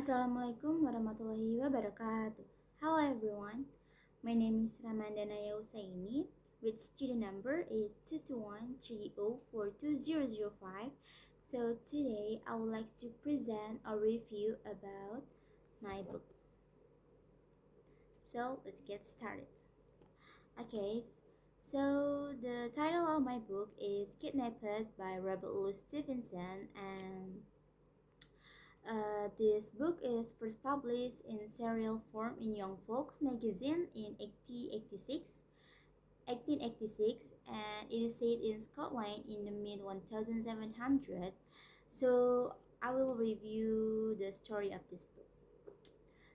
Assalamualaikum warahmatullahi wabarakatuh. Hello everyone. My name is Ramandha Naia Husaini, with student number is 22130420005. So today I would like to present a review about my book. So let's get started. Okay, so the title of my book is Kidnapped by Rebel Stevenson, and this book is first published in serial form in Young Folks magazine in 1886, and it is set in Scotland in the mid 1700. So I will review the story of this book.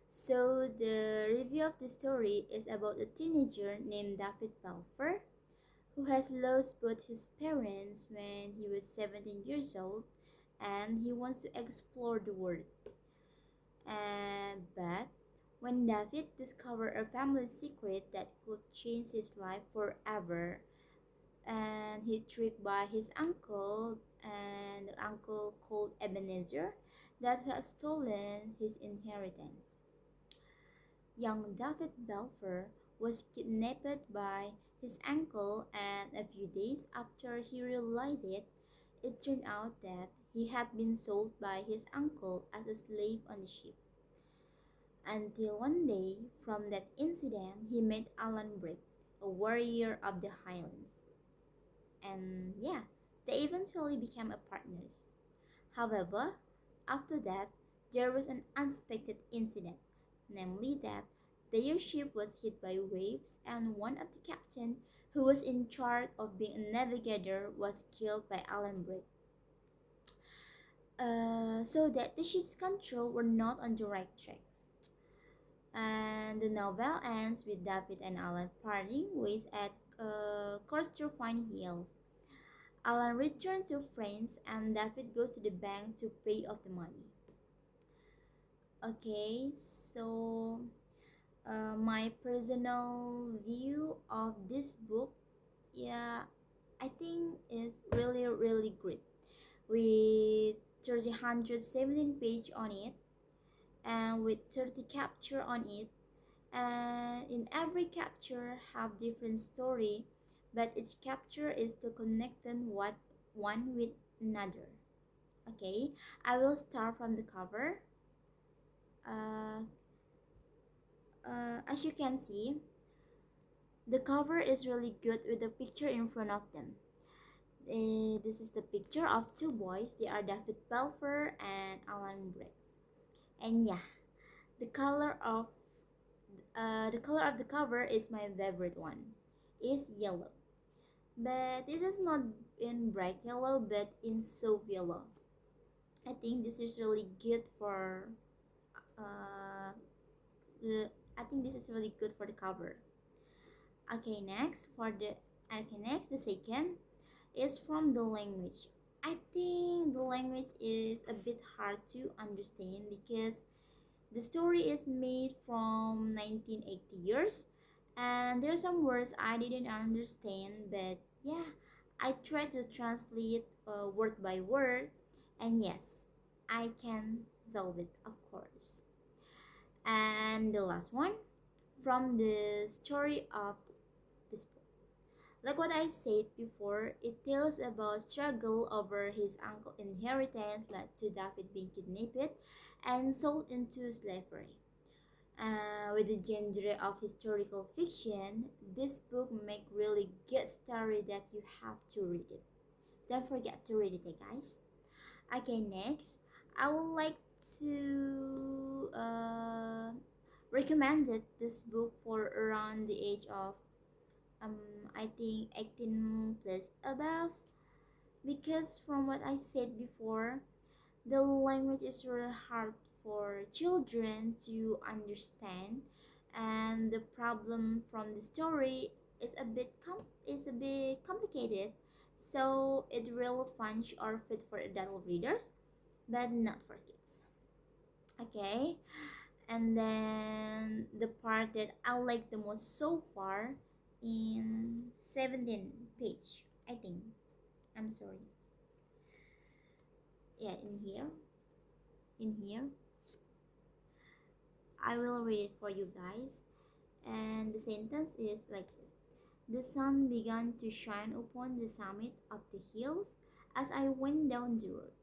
So the review of the story is about a teenager named David Balfour who has lost both his parents when he was 17 years old, and he wants to explore the world. But when David discovered a family secret that could change his life forever, and he tricked by his uncle, and the uncle called Ebenezer, that had stolen his inheritance. Young David Balfour was kidnapped by his uncle, and a few days after he realized it, it turned out that he had been sold by his uncle as a slave on the ship. Until one day, from that incident, he met Alan Brick, a warrior of the Highlands. And yeah, they eventually became partners. However, after that, there was an unexpected incident, namely that their ship was hit by waves, and one of the captain who was in charge of being a navigator was killed by Alan Brick. So that the ship's control were not on the right track. And the novel ends with David and Alan parting ways at Corstorphine Hills. Alan returns to France, and David goes to the bank to pay off the money. Okay, so my personal view of this book, yeah, I think is really great, with 317 page on it, and with 30 capture on it, and in every capture have different story, but each capture is to connecting what one with another. Okay, I will start from the cover. uh, as you can see, the cover is really good with the picture in front of them. This is the picture of two boys. They are David Balfour and Alan Brick. And yeah, the color of the cover is my favorite one. Is yellow, but this is not in bright yellow, but in soft yellow. I think this is really good for uh, I think this is really good for the cover. Okay, next the second is from the language. I think the language is a bit hard to understand because the story is made from 1980 years, and there are some words I didn't understand, but yeah, I tried to translate word by word, and yes, I can solve it, of course. And the last one, from the story of this book. Like what I said before, it tells about struggle over his uncle's inheritance led to David being kidnapped and sold into slavery. With the genre of historical fiction, this book make really good story that you have to read it. Don't forget to read it, guys. Okay, next, I would like to recommend this book for around the age of I think 18 plus above, because from what I said before, the language is really hard for children to understand, and the problem from the story is a bit complicated, so it really fun or fit for adult readers, but not for kids. Okay, and then the part that I like the most so far in 17 page, I think. I'm sorry. Yeah, in here. I will read it for you guys. And the sentence is like this: The sun began to shine upon the summit of the hills as I went down the road.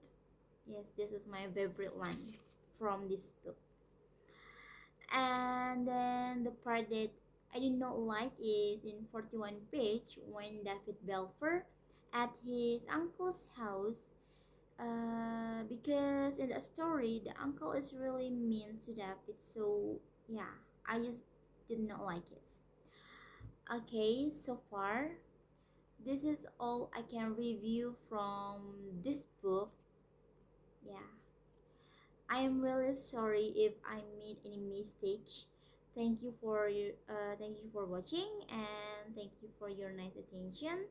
Yes, this is my favorite line from this book. And then the part that I did not like is in 41 page when David Belfer at his uncle's house, because in the story the uncle is really mean to David, so yeah, I just did not like it. Okay, so far this is all I can review from this book. Yeah, I am really sorry if I made any mistake. Thank you for watching, and thank you for your nice attention.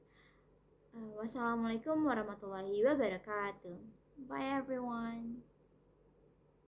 Wassalamualaikum warahmatullahi wabarakatuh. Bye everyone.